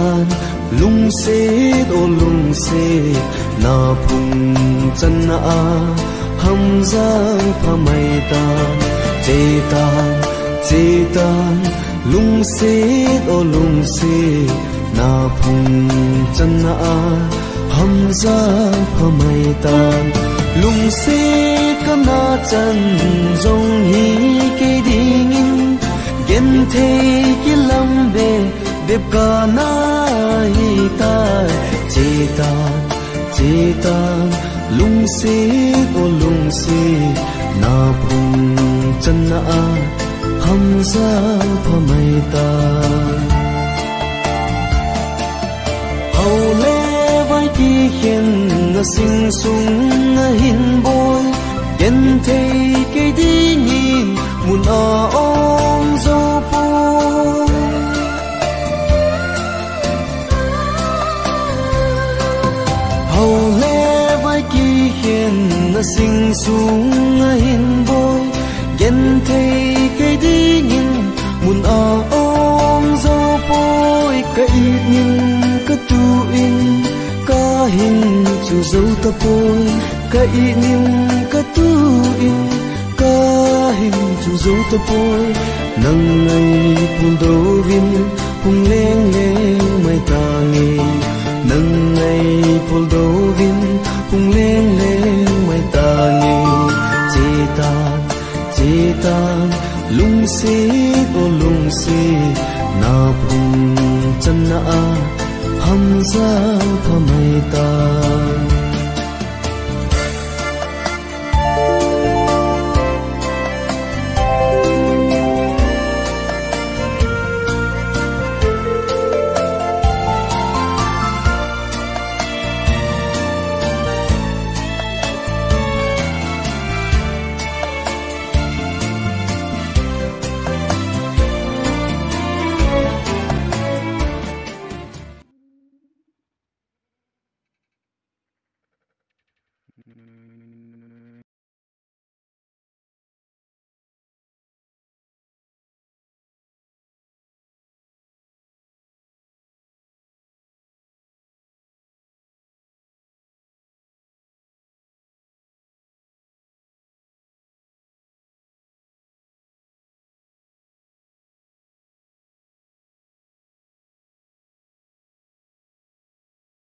tan lung se o lung se na phung chan na ham giang pha mai tan chê tan lung se o lung se na phung chan na ham giang pha mai tan lung se kana chan jong hi ke ding gen the ki lambe dep kana hi ta chê tan lung se o lung se na phung chan na ham giang pha mai tan hầu lê vai ki hiền na sing sung na hin boy gen the ke di nhìn mun ong zo po hầu lê vai ki hiền na sing sung na hin boy gen the ke di nhìn mun ong zo poi ka in ka tu in ka hin chu zo ta poi ka in ka tu in ka hin chu zo ta poi nang ngai pun do vin hung leng leng mai ta nge nang ngai pun do vin hung leng leng mai ta nge chê tan lung se o lung se na phung chan na ham giang pha mai tan